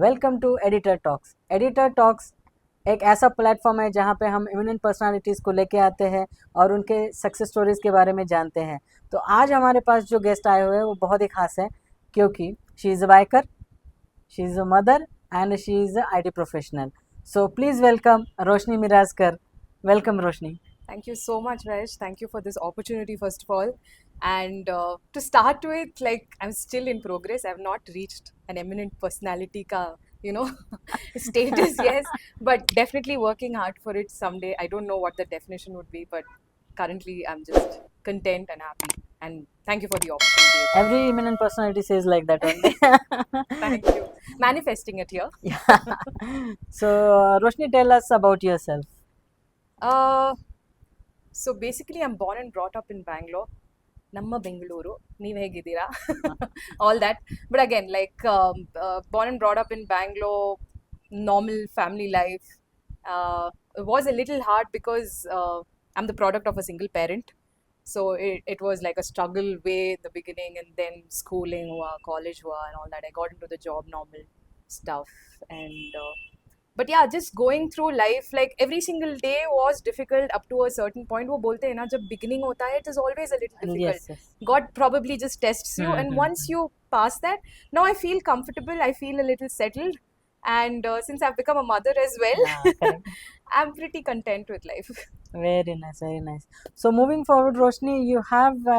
Welcome to editor talks. Editor talks एक ऐसा platform है जहाँ पे हम इमिनेंट पर्सनालिटीज़ को लेके आते हैं और उनके सक्सेस स्टोरीज़ के बारे में जानते हैं। तो आज हमारे पास जो गेस्ट आए हुए हैं वो बहुत ही खास है, क्योंकि she is a biker, she is a mother and she is a IT professional. So please welcome Roshni Mirajkar. Welcome Roshni. Thank you so much, Raj. Thank you for this opportunity, first of all. And to start with, like, I'm still in progress. I've not reached an eminent personality ka, you know, status, yes, but definitely working hard for it someday. I don't know what the definition would be, but currently I'm just content and happy. And thank you for the opportunity as well. Every eminent personality says like that only. Thank you. Manifesting it here. Yeah. So Roshni, tell us about yourself. Uh, so basically, I'm born and brought up in Bangalore. ನಮ್ಮ ಬೆಂಗಳೂರು ನೀವು ಹೇಗಿದ್ದೀರಾ all that but again like born and brought up in Bangalore, normal family life. It was a little hard because I'm the product of a single parent, so it was like a struggle way in the beginning, and then schooling hua, college hua, and all that. I got into the job, normal stuff, and but yeah, just going through life, like every single day was difficult up to a certain point. वो बोलते हैं ना, जब beginning होता है, it is always a little difficult. Yes, yes. God probably just tests you, and once you pass that, now I feel comfortable, I feel a little settled, and since I've become a mother as well, Yeah, correct. I'm pretty content with life. Very nice, very nice. So moving forward, Roshni, you have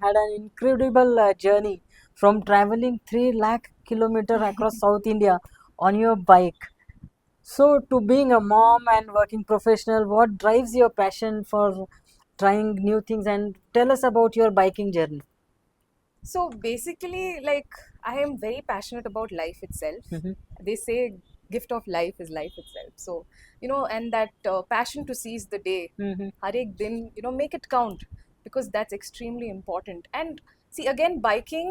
had an incredible journey from traveling 3 lakh kilometer across South India on your bike. So to being a mom and working professional, what drives your passion for trying new things, and tell us about your biking journey. So basically, like, I am very passionate about life itself. Mhm. They say gift of life is life itself. So, and that passion to seize the day, har ek din, make it count, because that's extremely important. And see, again, biking,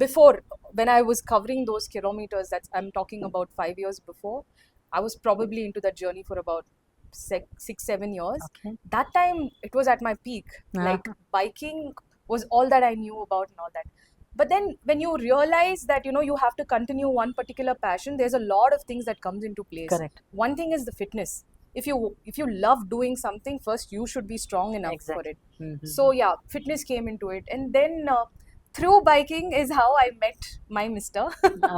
before, when I was covering those kilometers, that's I'm talking about 5 years before, I was probably into that journey for about 6, 7 years. Okay. That time, it was at my peak. Like, biking was all that I knew about and all that. But then when you realize that you have to continue one particular passion, there's a lot of things that comes into place. Correct. One thing is the fitness. If you love doing something, first you should be strong enough for Exactly. it. So yeah, fitness came into it, and then through biking is how I met my mister.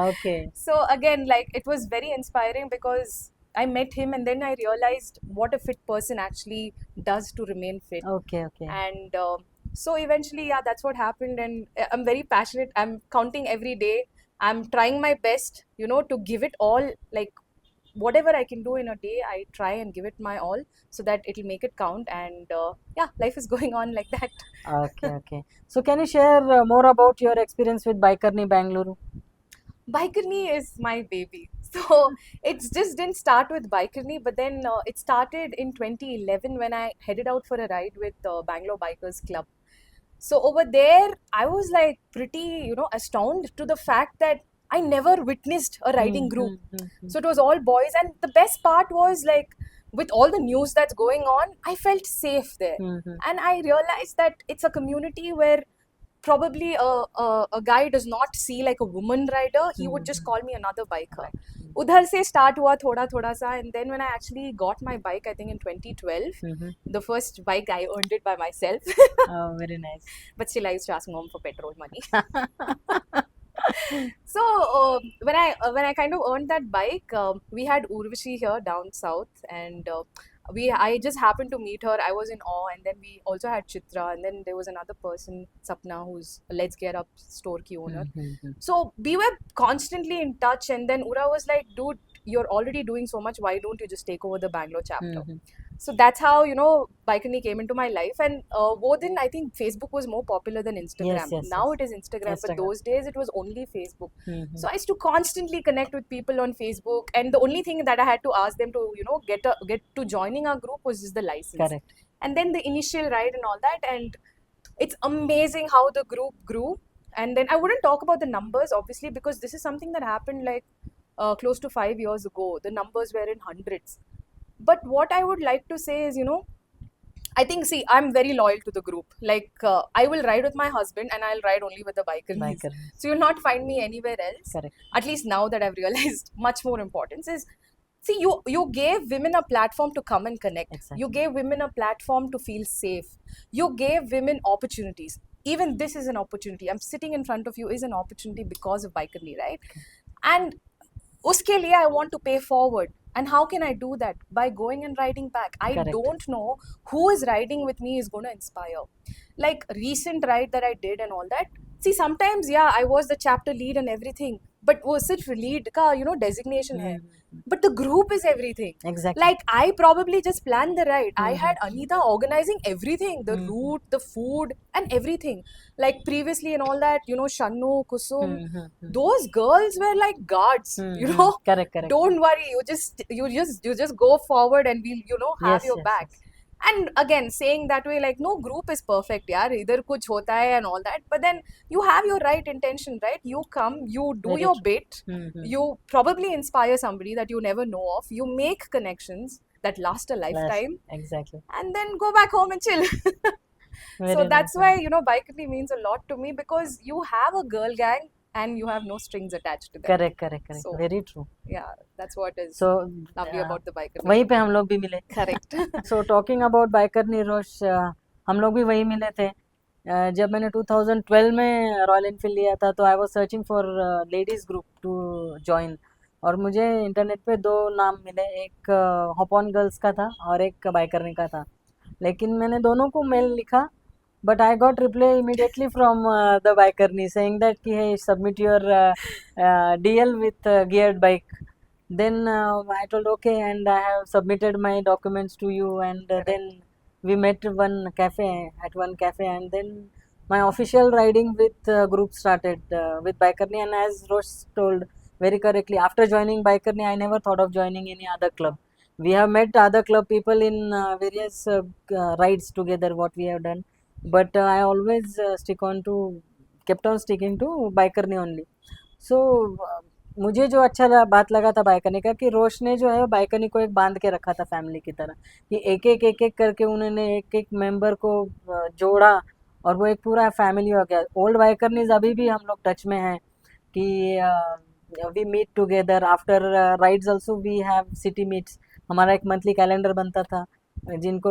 Okay. So again, like, it was very inspiring because I met him, and then I realized what a fit person actually does to remain fit. Okay, okay. And so eventually, yeah, that's what happened. And I'm very passionate. I'm counting every day. I'm trying my best, to give it all. Like, whatever I can do in a day, I try and give it my all so that it'll make it count. And yeah, life is going on like that. Okay, okay. So can you share more about your experience with Bikerni Bangalore? Bikerni is my baby. So it just didn't start with Bikerni, but then it started in 2011 when I headed out for a ride with Bangalore Bikers Club. So over there, I was like pretty, astounded to the fact that I never witnessed a riding group. So it was all boys, and the best part was, like, with all the news that's going on, I felt safe there. And I realized that it's a community where probably a guy does not see like a woman rider, he would just call me another biker. Udhar se start hua thoda sa, and then when I actually got my bike, I think in 2012, the first bike I earned it by myself. Oh, very nice. But still I used to ask mom for petrol money. So when I kind of earned that bike, we had Urvashi here down south, and I just happened to meet her. I was in awe, and then we also had Chitra, and then there was another person, Sapna, who's a Let's Get Up store key owner. So we were constantly in touch, and then Ura was like, dude, you're already doing so much, why don't you just take over the Bangalore chapter? So that's how Bikerni came into my life. And more than, I think Facebook was more popular than Instagram. Yes, Now yes. it is Instagram, but Instagram. those days it was only Facebook. So I used to constantly connect with people on Facebook, and the only thing that I had to ask them to get to joining our group was just the license. Correct. And then the initial ride and all that, and it's amazing how the group grew. And then I wouldn't talk about the numbers, obviously, because this is something that happened like close to 5 years ago. The numbers were in hundreds. But what I would like to say is, I think, see, I'm very loyal to the group. Like, I will ride with my husband and I'll ride only with the bikernies. Bikernies. So you'll not find me anywhere else. Correct. At least now that I've realized much more importance is, see, you gave women a platform to come and connect. Exactly. You gave women a platform to feel safe. You gave women opportunities. Even this is an opportunity. I'm sitting in front of you is an opportunity because of Bikerly, right? And uske liye I want to pay forward. And how can I do that? By going and riding back. I Correct. don't know who is riding with me is going to inspire. Like recent ride that I did and all that. See, sometimes, yeah, I was the chapter lead and everything. But वो सिर्फ lead का designation है. But the group is everything. Exactly. Like, I probably just planned the ride. I had Anita organizing everything, the route, the food, and everything. Like previously and all that, Shannu, Kusum, those girls were like guards. Correct, correct. Don't worry, you just go forward and we'll have Yes, your yes, back. yes. And again, saying that way, like, no group is perfect, yaar. Idhar kuch hota hai and all that. But then you have your right intention, right? You come, you do Very your true. bit. You probably inspire somebody that you never know of. You make connections that last a lifetime. Exactly. And then go back home and chill. Very So that's nice. why, Bikerly means a lot to me, because you have a girl gang and you have no strings attached to them. Correct, correct, correct. So, Very true. yeah, that's what is So lovely about the Bikerly. वहीं पे हम लोग भी मिले. Correct. So talking about Bikerly, रोश, हम लोग भी वहीं मिले थे. जब मैंने 2012 में रॉयल एनफील्ड लिया था, तो I was searching for ladies group to join, और मुझे इंटरनेट पे दो नाम मिले, एक हॉप ऑन गर्ल्स का था और एक बाइकरनी का था. लेकिन मैंने दोनों को मेल लिखा, but I got reply immediately from the bikerni saying that ki, hey, submit your DL with geared bike. Then I told okay, and I have submitted my documents to you, and then we met at one cafe, and then my official riding with group started with bikerni. And as Rosh told very correctly, after joining bikerni, I never thought of joining any other club. We have met other club people in various rides together, what we have done, but I always kept on sticking to bikerni only. So मुझे जो अच्छा बात लगा था बाइकरनी का, कि रोश ने जो है बाइकरनी को एक बांध के रखा था फैमिली की तरह, कि एक एक करके उन्होंने एक एक मेंबर को जोड़ा, और वो एक पूरा फैमिली हो गया. ओल्ड बाइकरनीज अभी भी हम लोग टच में हैं, कि we meet together after rides. Also we have city meets. हमारा एक मंथली कैलेंडर बनता था, जिनको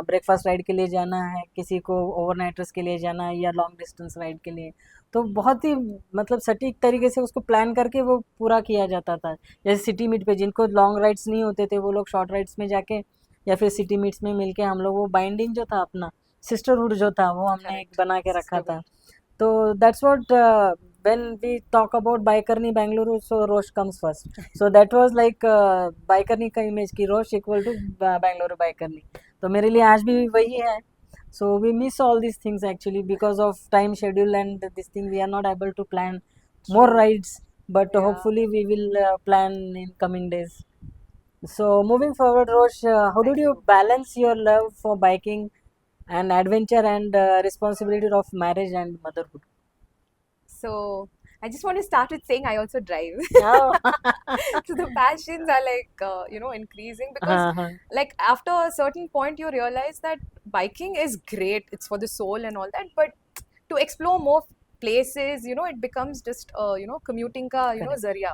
ब्रेकफास्ट राइड के लिए जाना है, किसी को ओवरनाइटर्स के लिए जाना है, या लॉन्ग डिस्टेंस राइड के लिए. तो बहुत ही मतलब सटीक तरीके से उसको प्लान करके वो पूरा किया जाता था. जैसे सिटी मीट पे जिनको लॉन्ग राइड्स नहीं होते थे, वो लोग शॉर्ट राइड्स में जाके या फिर सिटी मीट्स में मिलके हम लोग वो बाइंडिंग जो था, अपना सिस्टरहुड जो था, वो हमने एक बना के रखा था. तो that's what when we talk about Bikerni Bangalore, so Rosh comes first. So that was like Bikerni का image, कि Rosh equal to Bangalore Bikerni. तो मेरे लिए आज भी वही है. So we miss all these things actually because of time schedule and this thing. We are not able to plan more rides, but hopefully we will plan in coming days. So moving forward, Rosh, how did you balance your love for biking and adventure and responsibility of marriage and motherhood? So I just want to start with saying I also drive. Oh. So the passions are like increasing, because like after a certain point you realize that biking is great, it's for the soul and all that, but to explore more places, it becomes just commuting ka zarya.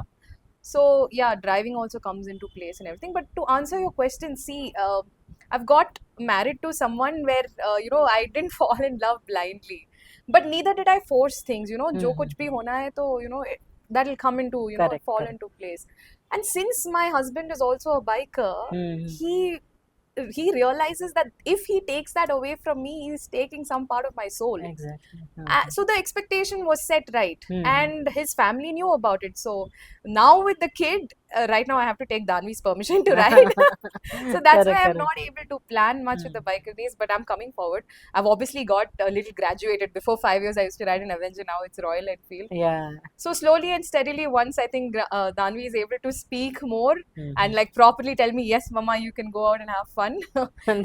So yeah, driving also comes into place and everything. But to answer your question, see, I've got married to someone where I didn't fall in love blindly, but neither did I force things. Jo kuch bhi hona hai, to that'll come into Correct, fall correct. into place. And since my husband is also a biker, he realizes that if he takes that away from me, he's taking some part of my soul. Exactly. So the expectation was set right, and his family knew about it. So now with the kid, right now I have to take Danvi's permission to ride. So that's why I'm not able to plan much with the biker days, but I'm coming forward. I've obviously got a little graduated. Before 5 years, I used to ride an Avenger. Now it's Royal Enfield. Yeah. So slowly and steadily, once I think Danvi is able to speak more and like properly tell me, yes, Mama, you can go out and have fun,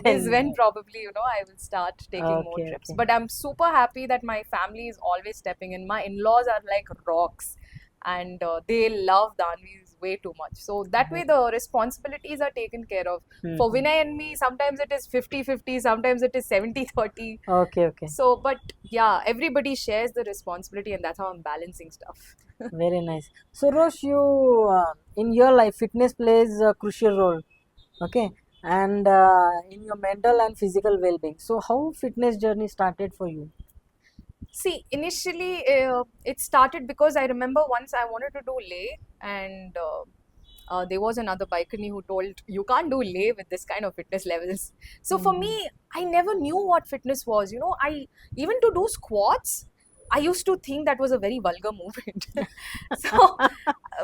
is when probably I will start taking more trips. But I'm super happy that my family is always stepping in. My in-laws are like rocks, and they love Danvi's way too much. So that way the responsibilities are taken care of. For Mhm. Vinay and me, sometimes it is 50-50, sometimes it is 70-30. Okay, okay. So, but yeah, everybody shares the responsibility, and that's how I'm balancing stuff. Very nice. So, Rosh, you in your life, fitness plays a crucial role. Okay, and in your mental and physical well-being. So, how fitness journey started for you? See, initially it started because I remember once I wanted to do lay, and there was another biker who told you can't do lay with this kind of fitness levels. So for Mhm. me, I never knew what fitness was. You know, I even to do squats, I used to think that was a very vulgar movement. So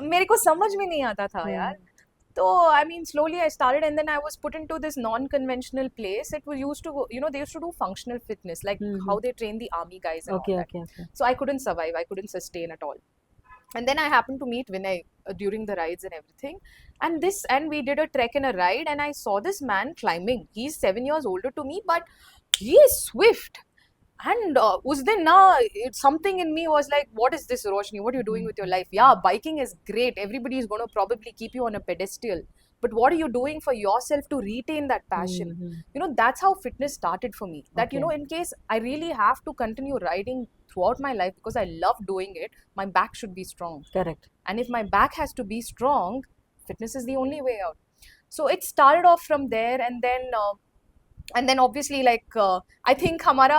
मेरे को समझ में नहीं आता था यार. Mhm. So I mean, slowly I started, and then I was put into this non-conventional place. It was used to, you know, they used to do functional fitness, like Mhm. how they train the army guys and all Okay, that. okay, okay. So I couldn't survive. I couldn't sustain at all. And then I happened to meet Vinay during the rides and everything. And we did a trek and a ride, and I saw this man climbing. He's 7 years older to me, but he is swift. And us din na, something in me was like, what is this, Roshni? What are you doing with your life? Yeah, biking is great. Everybody is going to probably keep you on a pedestal. But what are you doing for yourself to retain that passion? Mhm. You know, that's how fitness started for me. That, you Okay, know, in case I really have to continue riding throughout my life because I love doing it, my back should be strong. correct. And if my back has to be strong, fitness is the only way out. So it started off from there, and then obviously like I think हमारा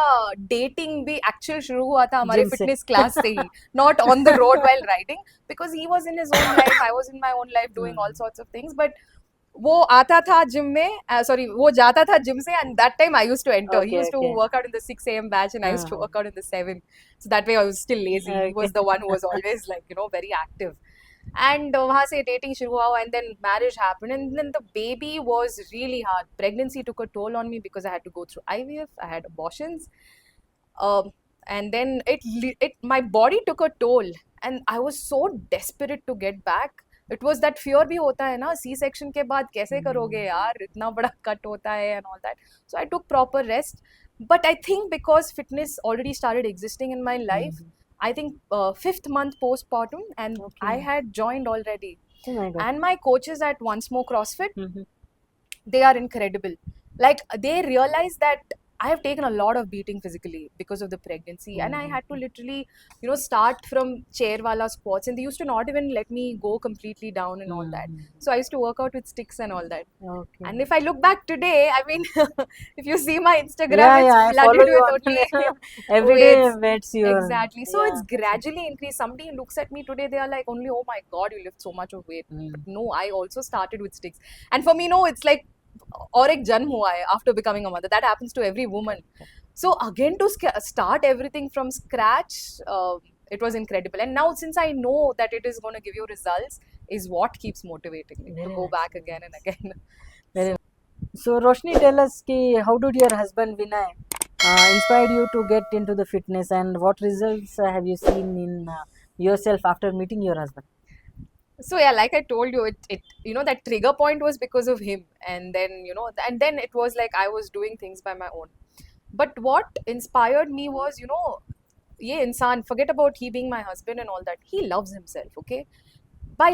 dating भी actual शुरू हुआ था हमारे gym से. fitness class से ही, not on the road while riding, because he was in his own life, I was in my own life doing all sorts of things. But वो आता था जिम में, sorry, वो जाता था जिम से, and that time I used to enter. He Okay, used to okay. work out in the 6 a.m. batch, and I used to work out in the 7. So that way I was still lazy. He was Okay. the one who was always like, you know, very active. And वहाँ से dating शुरू हुआ, and then marriage happened, and then the baby was really hard. Pregnancy took a toll on me because I had to go through IVF, I had abortions, um, and then my body took a toll, and I was so desperate to get back. It was that fear भी होता है ना, C section के बाद कैसे करोगे यार, इतना बड़ा cut होता है and all that. So I took proper rest, but I think because fitness already started existing in my life, Mhm. I think 5th month postpartum, and I Okay. had joined already. Oh my God. And my coaches at Once More CrossFit, Mhm. they are incredible. Like they realize that I have taken a lot of beating physically because of the pregnancy, and I had to Mhm. literally, you know, start from chair wala squats, and they used to not even let me go completely down and all that. Mhm. So I used to work out with sticks and all that. Okay. And if I look back today, I mean, if you see my Instagram, Yeah, it's yeah, I follow flooded you with on only every day weights. weights your, Exactly. So yeah, it's that's it. gradually increased. Somebody looks at me today, they are like, only, oh my God, you lift so much of weight. But Mm. no, I also started with sticks. And for me, no, it's like, और एक जन्म हुआ है after becoming a mother. That happens to every woman. So again, to start everything from scratch, it was incredible. And now, since I know that it is going to give you results, is what keeps motivating me to Very go nice, back very again and nice. again. Very So, nice. So Roshni, tell us ki how did your husband Vinay inspired you to get into the fitness, and what results have you seen in yourself after meeting your husband? so yeah, like I told you, it you know, that trigger point was because of him, and then you know, and then it was like I was doing things by my own. But what inspired me was, you know, ये इंसान, forget about he being my husband and all that, he loves himself. Okay, by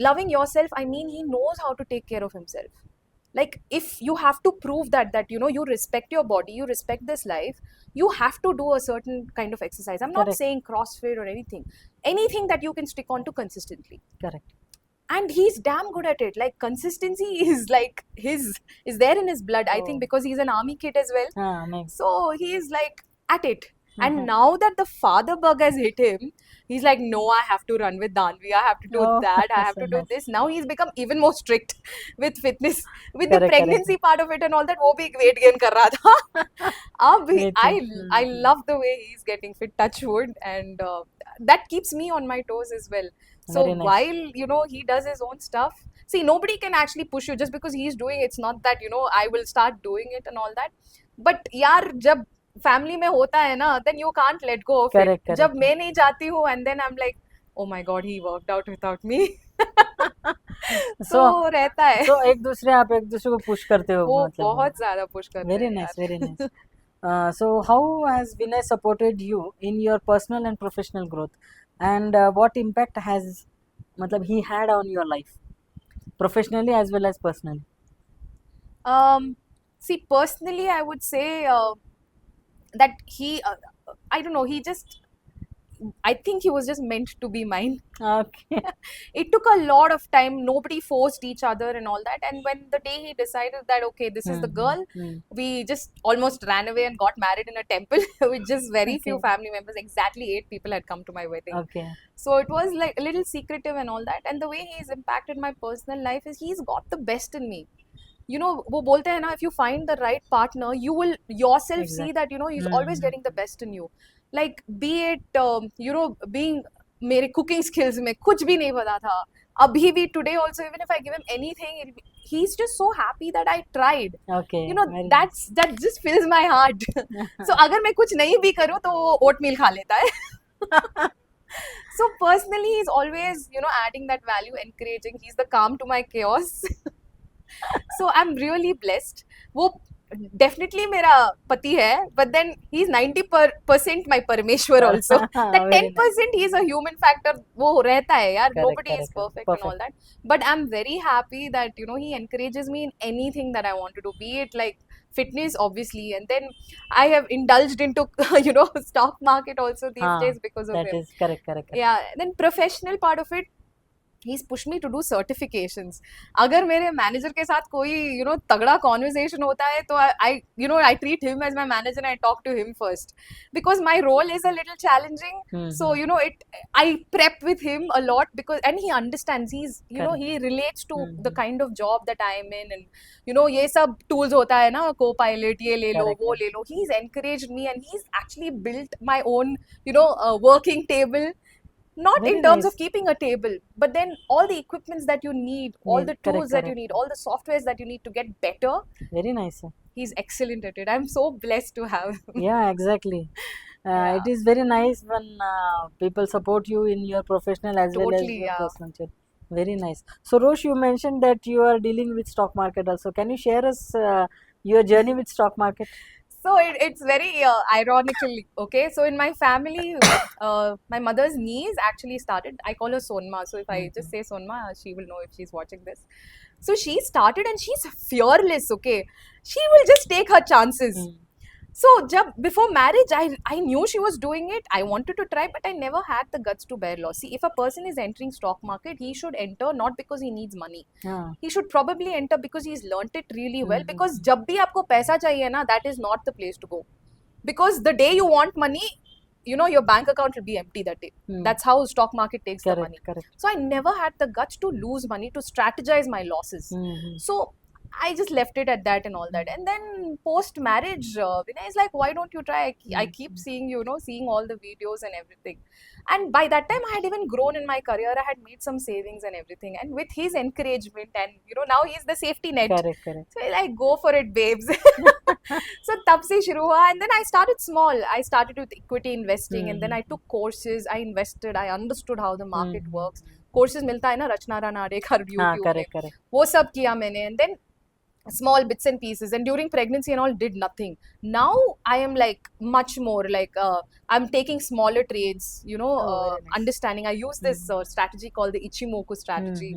loving yourself, I mean he knows how to take care of himself. Like if you have to prove that you know, you respect your body, you respect this life, you have to do a certain kind of exercise. I'm not Correct, saying CrossFit or anything that you can stick on to consistently. correct. And he's damn good at it. Like consistency is like his is there in his blood, I think, Oh, because he's an army kid as well. nice. So he is like at it. And Uh-huh. now that the father bug has hit him, he's like, no, I have to run with Danvi. I have to do Oh, that. I have so to do nice. this. Now he's become even more strict with fitness, with the Correct, correct. pregnancy part of it and all that. वो भी weight gain कर रहा था. अब Me too. I love the way he's getting fit. Touch wood, and that keeps me on my toes as well. So Very nice. while you know he does his own stuff, see, nobody can actually push you just because he's doing it. It's not that you know I will start doing it and all that. But यार जब family में होता है ना, then you can't let go of it. Correct, correct. जब मैं नहीं जाती हूँ, and then I'm like, oh my God, he worked out without me. So, So रहता है. so एक दूसरे आप एक दूसरे को पुश करते हो वो मतलब. बहुत ज़्यादा push करते Very हैं nice, यार. very nice. So how has Vinay supported you in your personal and professional growth, and what impact has मतलब he had on your life, professionally as well as personally? See, personally, I would say that I don't know, I think he was just meant to be mine. Okay. It took a lot of time. Nobody forced each other and all that. And when the day he decided that, okay, this is the girl, we just almost ran away and got married in a temple with just very few Okay. family members. Exactly 8 people had come to my wedding. Okay. So it was like a little secretive and all that. And the way he's impacted my personal life is he's got the best in me. You know, वो बोलते हैं ना, if you find the right partner, you will yourself see Exactly. that, you know, he's always getting the best in you. Like, be it, you know, being मेरे cooking skills में कुछ भी नहीं पता था. अभी भी today also, even if I give him anything, he's just so happy that I tried. Okay. You know, Very that just fills my heart. So अगर मैं कुछ नहीं भी करूँ तो वो oatmeal खा लेता है. So personally, he's always, you know, adding that value, encouraging. He's the calm to my chaos. So I'm really blessed. वो definitely मेरा पति है, but then he's 90% my परमेश्वर also. That Very 10% he is a human factor. वो रहता है यार. Correct, Nobody is correct, perfect and all that. But I'm very happy that, you know, he encourages me in anything that I want to do. Be it like fitness, obviously, and then I have indulged into you know, stock market also these days because of that him. is correct. Yeah, and then professional part of it, he's pushed me to do certifications. अगर मेरे manager के साथ कोई, you know, तगड़ा conversation होता है तो you know, I treat him as my manager and I talk to him first because my role is a little challenging. So you know, I prep with him a lot because, and he understands. He's, you know, he relates to the kind of job that I am in, and you know, ये सब tools होता है ना, co-pilot, ये ले लो, वो ले लो. He's encouraged me and he's actually built my own, you know, working table. Not Very in terms nice. of keeping a table, but then all the equipments that you need, all the tools that you need, all the softwares that you need to get better. Very nice. He's excellent at it. I'm so blessed to have him. Yeah, exactly. Yeah. It is very nice when people support you in your professional as well as Totally, your yeah. personal journey. Very nice. So, Rosh, you mentioned that you are dealing with stock market also. Can you share us your journey with stock market? So it's very ironical, okay? So in my family, my mother's niece actually started. I call her Sonma. So if I just say Sonma, she will know if she's watching this. So she started and she's fearless, okay? She will just take her chances. So before marriage, I knew she was doing it. I wanted to try, but I never had the guts to bear loss. See, if a person is entering stock market, he should enter not because he needs money. He should probably enter because he's learnt it really well. Because जब भी आपको पैसा चाहिए ना, that is not the place to go. Because the day you want money, you know, your bank account will be empty that day. That's how stock market takes the money. So I never had the guts to lose money, to strategize my losses. So I just left it at that and all that. And then post marriage, Vinay is like, why don't you try? I keep seeing, you know, seeing all the videos and everything. And by that time, I had even grown in my career. I had made some savings and everything. And with his encouragement, and you know, now he's the safety net. Correct. So he's like, go for it, babes. So tab se shuru hua. And then I started small. I started with equity investing, and then I took courses. I invested. I understood how the market works. Courses मिलता है ना, रचना राणा रेखा YouTube में. वो सब किया मैंने. And then small bits and pieces, and during pregnancy and all did nothing. Now I am like much more like I'm taking smaller trades, you know, nice. understanding. I use this strategy called the Ichimoku strategy.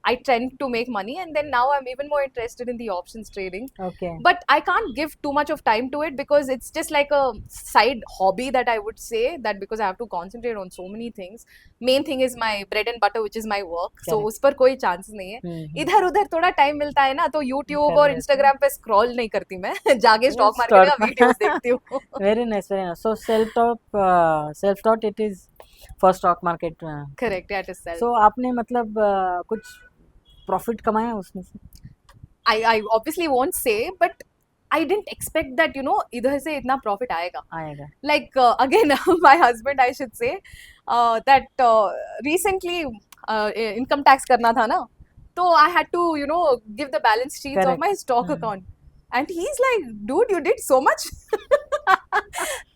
I tend to make money, and then now I'm even more interested in the options trading. Okay. But I can't give too much of time to it because it's just like a side hobby that I would say, that because I have to concentrate on so many things. Main thing is my bread and butter, which is my work. So उस पर कोई chances नहीं है. इधर उधर थोड़ा time मिलता है ना, तो YouTube और Instagram पे scroll नहीं करती मैं. जाके stock market का videos देखती हूँ. Very nice, very nice. So self-taught it is for stock market. Correct, yeah, it is self. So आपने मतलब कुछ profit कमाया उसमें से? I obviously won't say, but I didn't expect that, you know, इधर से इतना profit आएगा. Like again, my husband, I should say, that recently income tax करना था ना, तो I had to, you know, give the balance sheets of my stock account. And he's like, dude, you did so much.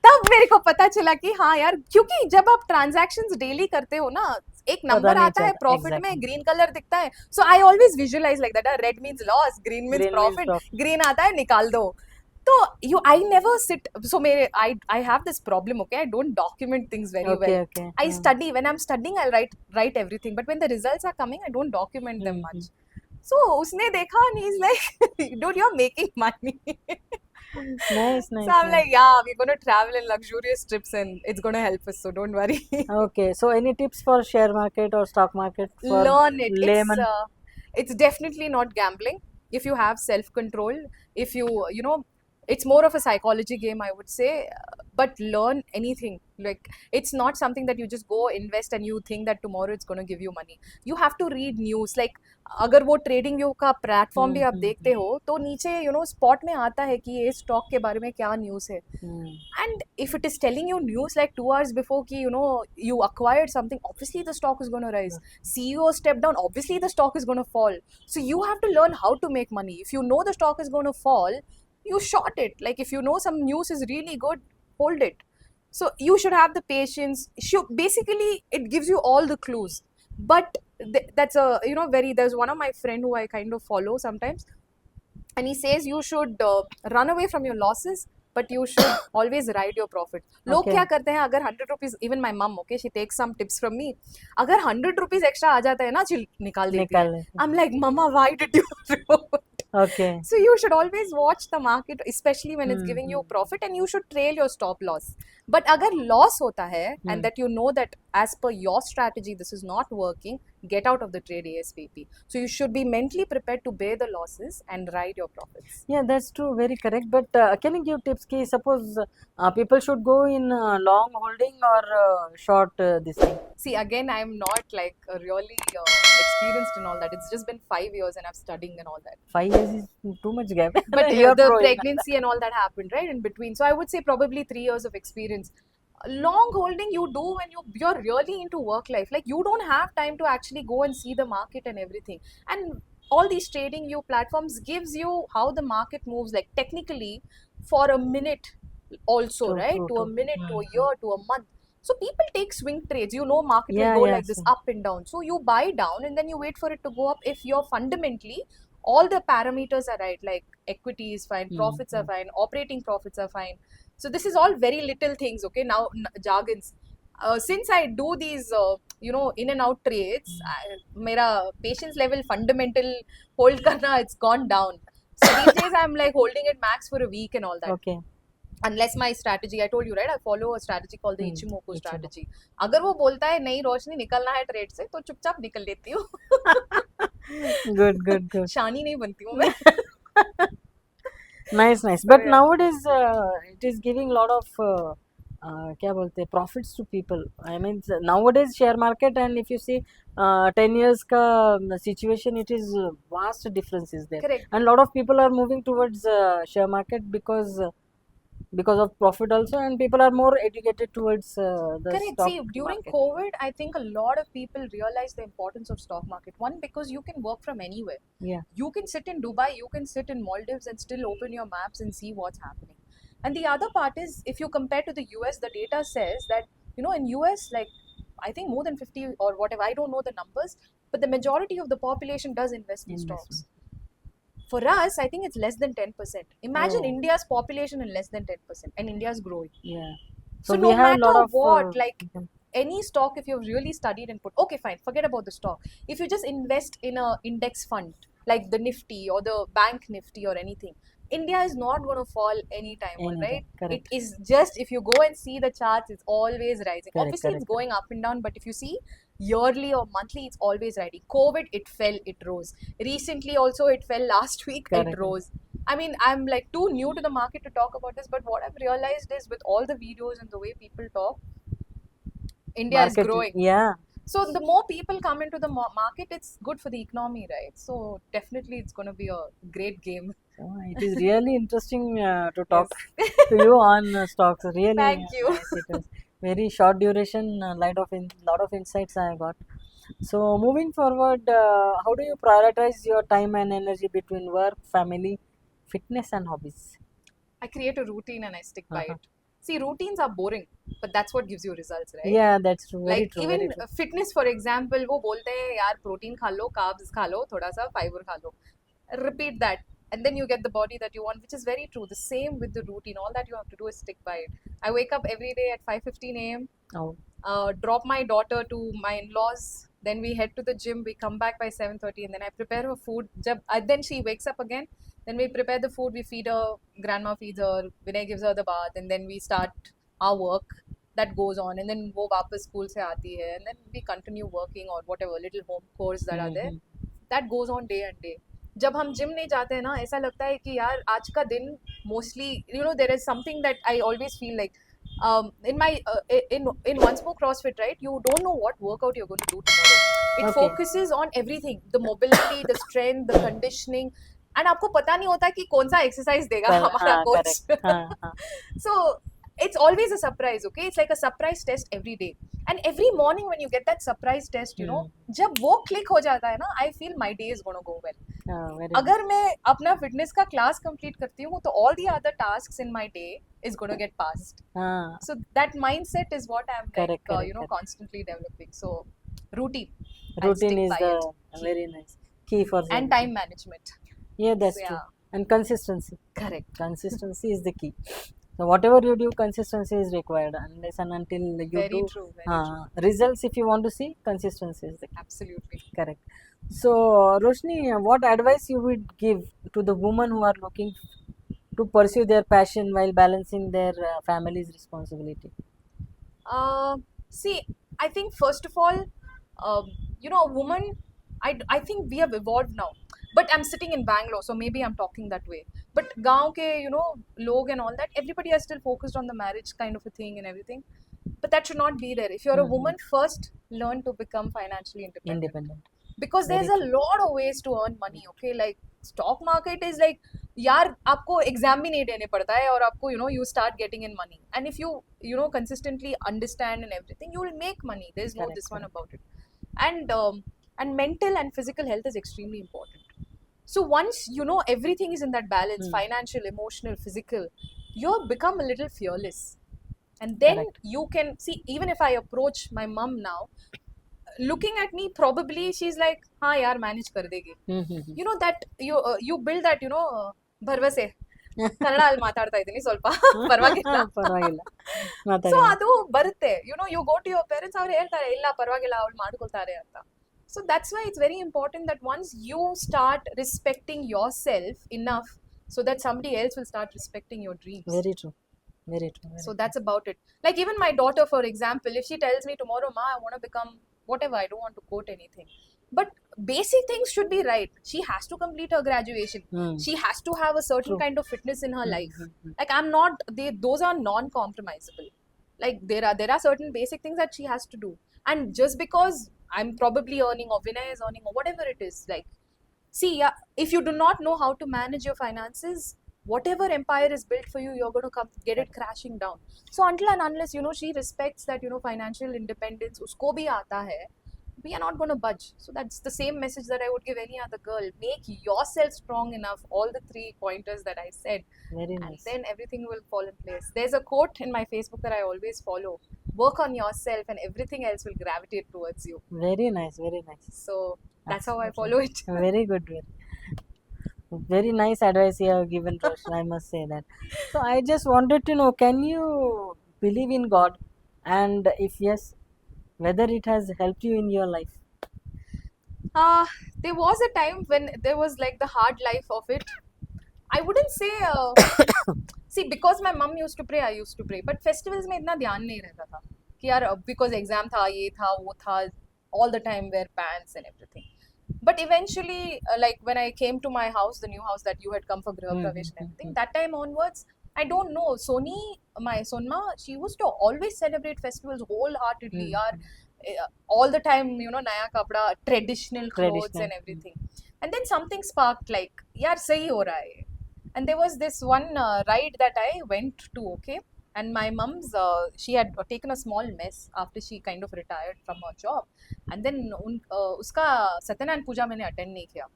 तब मेरे को पता चला कि हाँ यार, क्योंकि जब आप transactions daily करते हो ना, एक नंबर आता है प्रॉफिट में, ग्रीन कलर दिखता है. So I always visualise like that, red means loss, green means profit, green आता है निकाल दो. So I never sit. So I have this problem. Okay, I don't document things very Okay, well. okay. I study. When I'm studying, I'll write everything. But when the results are coming, I don't document them Mhm. much. So usne dekha and he's like, dude, you're making money. Nice, So nice, I'm nice. like, yeah, we're gonna travel in luxurious trips and it's gonna help us. So don't worry. Okay, so any tips for share market or stock market for Learn it. layman? It's definitely not gambling. If you have self control, if you know, it's more of a psychology game, I would say. But learn anything. Like, it's not something that you just go invest and you think that tomorrow it's going to give you money. You have to read news. Like, अगर वो trading view का platform भी आप देखते हो तो नीचे spot में आता है कि ये स्टॉक के बारे में क्या न्यूज़ है. And if it is telling you news like 2 hours before ki, you acquired something, obviously the stock is going to rise. CEO stepped down, obviously the stock is going to fall. So you have to learn how to make money. If you know the stock is going to fall, you short it. Like if you know some news is really good, hold it. So you should have the patience. Basically, it gives you all the clues. But that's a, there's one of my friend who I kind of follow sometimes, and he says you should run away from your losses, but you should always ride your profit. लोग Okay. क्या करते हैं, अगर 100 rupees, even my mom, okay, she takes some tips from me, अगर 100 rupees extra आ जाता है ना, निकाल देती है. निकाल लेते. I'm like, mama, why did you do it? Okay. So you should always watch the market, especially when it's giving you Hmm. profit, and you should trail your stop loss. But अगर loss होता है, and that you know that as per your strategy this is not working, get out of the trade ASAP. So you should be mentally prepared to bear the losses and ride your profits. Yeah, that's true. Very correct. But can you give tips? Ki suppose people should go in long holding or short this thing. See, again, I'm not like really experienced in all that. It's just been 5 years and I'm studying and all that. 5 years is too much gap. But You are the pro in that. pregnancy and all that happened, right, in between. So I would say probably 3 years of experience. Long holding you do when you're really into work life. Like you don't have time to actually go and see the market and everything. And all these trading you platforms gives you how the market moves, like technically for a minute also, True, right? true, To a true. minute, to a year, to a month. So people take swing trades. Market will Yeah, go yeah. like this, up and down. So you buy down and then you wait for it to go up if you're fundamentally all the parameters are right, like equity is fine, profits are fine, operating profits are fine. So this is all very little things, okay? Now jargons. Since I do these, in and out trades, mera patience level fundamental hold karna, it's gone down. So these days I'm like holding it max for a week and all that. Okay. Unless my strategy, I told you, right, I follow a strategy called the Ichimoku Ichimoku. strategy. अगर वो बोलता है नहीं रोशनी निकलना है trade से तो चुपचाप निकल लेती हूँ. Good, good, good. शानी नहीं बनती हूँ मैं. Nice, nice. So, But yeah. nowadays it is giving lot of क्या बोलते हैं profits to people. I mean nowadays share market, and if you see 10 years का situation, it is vast difference is there. Correct. And lot of people are moving towards share market because of profit also, and people are more educated towards the Correct. stock See, during market. COVID, I think a lot of people realized the importance of stock market. One, because you can work from anywhere. Yeah. You can sit in Dubai, you can sit in Maldives and still open your maps and see what's happening. And the other part is, if you compare to the US, the data says that, in US, like, I think more than 50 or whatever, I don't know the numbers, but the majority of the population does invest in stocks. For us, I think it's less than 10%. Imagine Oh. India's population in less than 10%, and India's growing. Yeah. So we no have a matter lot of what, like any stock, if you've really studied and put, okay, fine, forget about the stock. If you just invest in a index fund like the Nifty or the Bank Nifty or anything, India is not going to fall anytime, all right? Correct. It is just, if you go and see the charts, it's always rising. Correct, Obviously, correct, it's going up and down, but if you see yearly or monthly, it's always riding. COVID, it fell, it rose. Recently, also, it fell last week, Correct. it rose. I mean, I'm like too new to the market to talk about this, but what I've realized is with all the videos and the way people talk, India is growing. Yeah. So the more people come into the market, it's good for the economy, right? So definitely it's going to be a great game. So it is really interesting to talk to you on stocks. Really, Thank you. Nice. It was very short duration, lot of insights I got. So moving forward, how do you prioritize your time and energy between work, family, fitness, and hobbies? I create a routine and I stick by it. See, routines are boring, but that's what gives you results, right? Yeah, that's true. Very Like true. even Very true. fitness, for example, वो बोलते हैं यार protein खा लो, carbs खा लो, थोड़ा सा fiber खा लो. Repeat that. and then you get the body that you want, which is very true. The same with the routine. All that you have to do is stick by it. I wake up every day at 5:15 a.m. Oh, Drop my daughter to my in-laws, then we head to the gym, we come back by 7:30, and then I prepare her food. Then she wakes up again, then we prepare the food, we feed her, grandma feeds her, Vinay gives her the bath, and then we start our work. That goes on, and then वो वापस school से आती है, and then we continue working or whatever little home chores that are there. That goes on day and day. जब हम gym नहीं जाते हैं ना, ऐसा लगता है कि यार आज का दिन mostly there is something that I always feel like in my in Once More CrossFit, right, you don't know what workout you're going to do tomorrow. It Okay. focuses on everything, the mobility, the strength, the conditioning, and आपको पता नहीं होता कि कौन सा exercise देगा हमारा हाँ, coach. correct. हाँ, So it's always a surprise, okay? It's like a surprise test every day. And every morning when you get that surprise test, you know, जब वो click हो जाता है ना, I feel my day is going to go well. very अगर मैं अपना fitness का class complete करती हूँ, तो all the other tasks in my day is going to get passed. हाँ, So that mindset is what I'm Correct, like, correct, you know, correct. constantly developing. So routine. I'll routine stick is by the it. very nice key for And everything. time management. Yeah, that's So, true. yeah. And consistency. Correct. Consistency is the key. So whatever you do, consistency is required. Unless and until you Very do true. Very true. results, if you want to see, consistency is the key. Absolutely. Correct. So Roshni, what advice you would give to the women who are looking to pursue their passion while balancing their family's responsibility? See, I think first of all, you know, a woman, I think we have evolved now. But I'm sitting in Bangalore, so maybe I'm talking that way. But gaon ke, you know, log and all that, everybody is still focused on the marriage kind of a thing and everything. But that should not be there. If you're a woman, first learn to become financially independent. Independent. Because there's a lot of ways to earn money, okay? Like stock market is like, यार आपको exam भी नहीं देने पड़ता है और आपको you start getting in money, and if you know consistently understand and everything, you will make money. There's no Correct, this one about it. And mental and physical health is extremely important. So once you know everything is in that balance, financial, emotional, physical, you become a little fearless, and then Correct. you can see. Even if I approach my mom now, looking at me, probably she's like, हाँ यार manage कर देगी. You know that you build that, you know, ಭರವಸೆ. ಕನ್ನಡ ಅಲ್ಲಿ ಮಾತಾಡ್ತಾ ಇದ್ದೀನಿ ಸ್ವಲ್ಪ, ಪರವಾಗಿಲ್ಲ. ಪರವಾಗಿಲ್ಲ, ಸೊ ಮಾತಾಡಿ. ಅದು ಬರುತ್ತೆ. You know, you go to your parents, ಅವ್ರು ಹೇಳ್ತಾರೆ ಇಲ್ಲ ಪರವಾಗಿಲ್ಲ ಅವ್ಳು ಮಾಡ್ಕೊಳ್ತಾರೆ ಅಂತ. So that's why it's very important that once you start respecting yourself enough, so that somebody else will start respecting your dreams. Very true. Very true. Very So that's about it. Like even my daughter, for example, if she tells me tomorrow, Ma, I want to become whatever, I don't want to quote anything. But basic things should be right. She has to complete her graduation. She has to have a certain True. kind of fitness in her life. Like I'm not, those are non-compromisable. Like there are certain basic things that she has to do. And just because I'm probably earning or Vinay is earning or whatever it is, like, see, yeah, if you do not know how to manage your finances, whatever empire is built for you, you're going to come get it crashing down. So until and unless, you know, she respects that, you know, financial independence, usko bhi aata hai, we are not going to budge. So that's the same message that I would give any other girl. Make yourself strong enough, all the 3 pointers that I said. Very And nice. then everything will fall in place. There's a quote in my Facebook that I always follow. Work on yourself and everything else will gravitate towards you. Very nice. Very nice. So that's how I Absolutely. follow it. Very good. Very nice advice you have given, Roshan. I must say that. So I just wanted to know, can you believe in God? And if yes, whether it has helped you in your life? There was a time when there was like the hard life of it. I wouldn't say, see, because my mom used to pray, I used to pray. But festivals में इतना ध्यान नहीं रहता था कि यार because exam था, ये था, वो था, all the time wear pants and everything. But eventually, like when I came to my house, the new house that you had come for Griha Pravesh and everything, that time onwards, I don't know, Soni, my Sonma, she used to always celebrate festivals wholeheartedly. All the time, you know, naya kapda, traditional clothes and everything. And then something sparked like, yaar, sahi ho raha hai. And there was this one ride that I went to, okay? And my mom's, she had taken a small mess after she kind of retired from her job. And then उसका सत्यनारायण पूजा मैंने attend नहीं किया.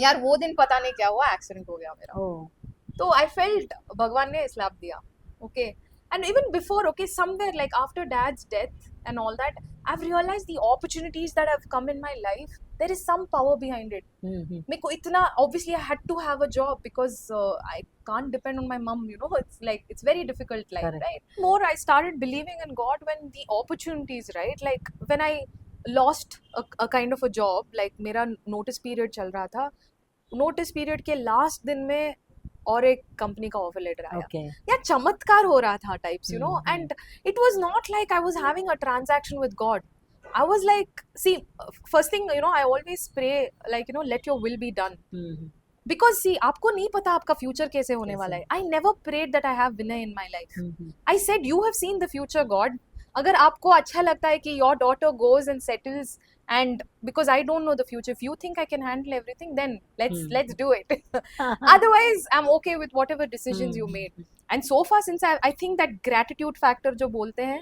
यार वो दिन पता नहीं क्या हुआ, एक्सीडेंट हो गया मेरा. तो I felt भगवान ने स्लैप दिया, okay? And even before, okay, somewhere like after dad's death and all that, I've realized the opportunities that have come in my life there is some power behind it. Mm-hmm. मेरे को इतना obviously I had to have a job because I can't depend on my mom, you know. It's like it's very difficult life, Correct. right? More I started believing in God when the opportunities, right? Like when I lost a kind of a job, like मेरा notice period चल रहा था, notice period के last दिन में और एक company का ऑफर लेटर आया Okay. या चमत्कार हो रहा था types, you know. Mhm. And it was not like I was having a transaction with God. I was like, see, first thing, you know, I always pray, like, you know, let your will be done. Mhm. Because, see, आपको नहीं पता आपका future कैसे होने कैसे? वाला है. I never prayed that I have winner in my life. Mhm. I said, you have seen the future, God. अगर आपको अच्छा लगता है कि your daughter goes and settles, and because I don't know the future, if you think I can handle everything, then let's do it. Otherwise, I'm okay with whatever decisions you made. And so far, since I think that gratitude factor जो बोलते हैं,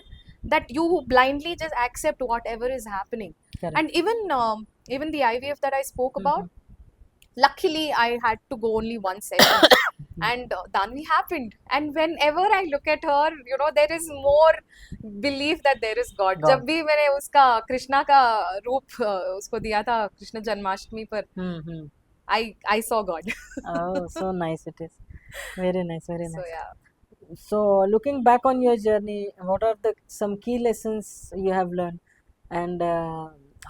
that you blindly just accept whatever is happening. Correct. And even the IVF that I spoke about, luckily I had to go only one session. And Danvi happened. And whenever I look at her, you know, there is more belief that there is God. God. जब भी मैंने उसका कृष्णा का रूप उसको दिया था कृष्ण जन्माष्टमी पर, Mhm. I saw God. Oh, so nice it is. Very nice, very So nice. yeah. So, looking back on your journey, what are the some key lessons you have learned, and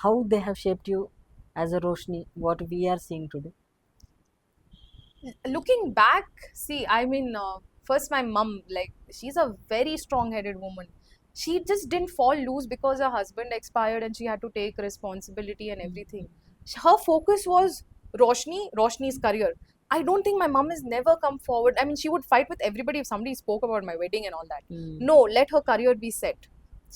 how they have shaped you as a Roshni, what we are seeing today? Looking back, see, I mean, first my mum, like, she's a very strong-headed woman. She just didn't fall loose because her husband expired and she had to take responsibility and everything. Her focus was Roshni's career. I don't think my mum has never come forward. I mean, she would fight with everybody if somebody spoke about my wedding and all that. No, let her career be set.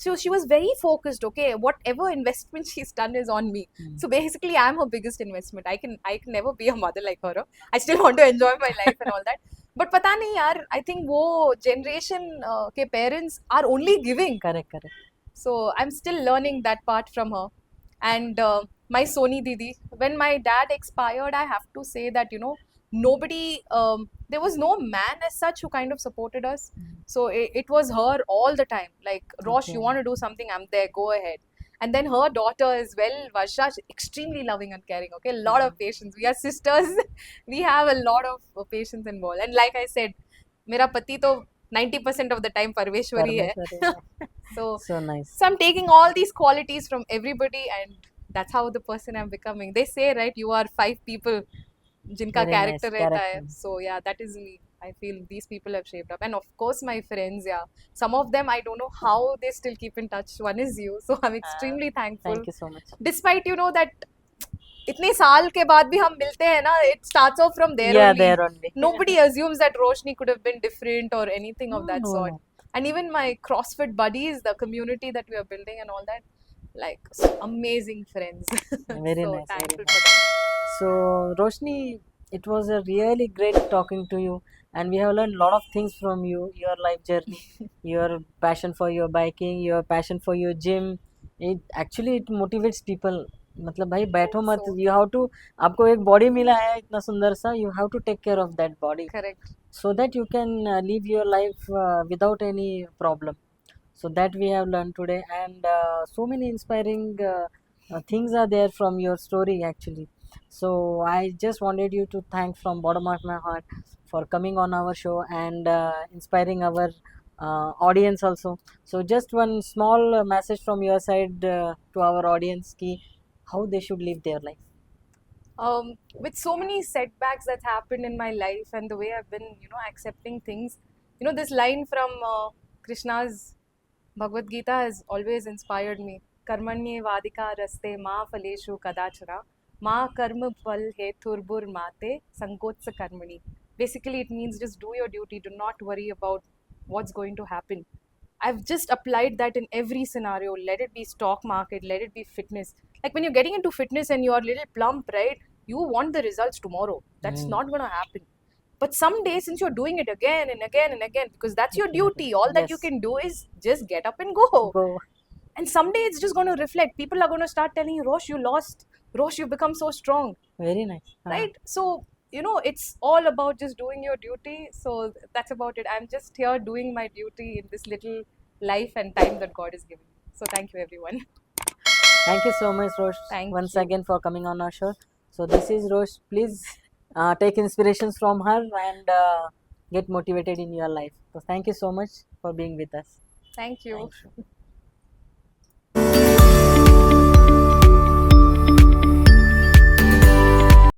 So she was very focused. Okay, whatever investment she's done is on me. So basically, I'm her biggest investment. I can never be a mother like her. I still want to enjoy my life and all that. But पता नहीं यार, I think वो generation के parents are only giving. Correct, correct. So I'm still learning that part from her. And my Soni Didi, when my dad expired, I have to say that, you know, nobody, there was no man as such who kind of supported us. So it was her all the time. Like, Rosh, you Okay. want to do something? I'm there, go ahead. And then her daughter as well, Varsha, she's extremely loving and caring. Okay, a lot of patience. We are sisters. We have a lot of patience involved. And like I said, मेरा पति तो 90% of the time परमेश्वरी है. Parmeshwari. So So nice. so I'm taking all these qualities from everybody, and that's how the person I'm becoming. They say, right, you are 5 people जिनका Very nice character रहता है. character. So yeah, that is me. I feel these people have shaped up. And of course my friends, yeah. Some of them I don't know how they still keep in touch. One is you. So I'm extremely thankful. Thank you so much. Despite, you know, that इतने साल के बाद भी हम मिलते हैं ना, it starts off from there Yeah, only. there only. Nobody assumes that Roshni could have been different or anything of that No, sort. no. And even my CrossFit buddies, the community that we are building and all that, like amazing friends. Very So nice, very thankful nice. for that. So, Roshni, it was a really great talking to you, and we have learned a lot of things from you, your life journey, your passion for your biking, your passion for your gym. It actually it motivates people. मतलब भाई बैठो मत, So you have to, आपको एक body मिला है इतना सुंदर सा, you have to take care of that body correct. so that you can live your life without any problem. So that we have learned today, and so many inspiring things are there from your story actually. So I just wanted you to thank from bottom of my heart for coming on our show and inspiring our audience also. So just one small message from your side to our audience ki how they should live their life. With so many setbacks that's happened in my life and the way I've been, you know, accepting things, you know, this line from Krishna's Bhagavad Gita has always inspired me. Karmanye vadika raste ma phaleshu kadachana ma karma phal heturbur mate sankotsa karmani. Basically, it means just do your duty. Do not worry about what's going to happen. I've just applied that in every scenario. Let it be stock market, let it be fitness. Like when you're getting into fitness and you're a little plump, right? You want the results tomorrow. That's not going to happen. But someday, since you're doing it again and again and again, because that's your duty, all that you Yes. can do is just get up and go. Go. And someday it's just going to reflect. People are going to start telling you, Rosh, you lost. Rosh, you've become so strong. Very nice. Right? So, you know, it's all about just doing your duty. So that's about it. I'm just here doing my duty in this little life and time that God has given me. So thank you, everyone. Thank you so much, Rosh, Thank once you. again for coming on our show. So this is Rosh. Please take inspirations from her and get motivated in your life. So thank you so much for being with us. Thank you. Thank you.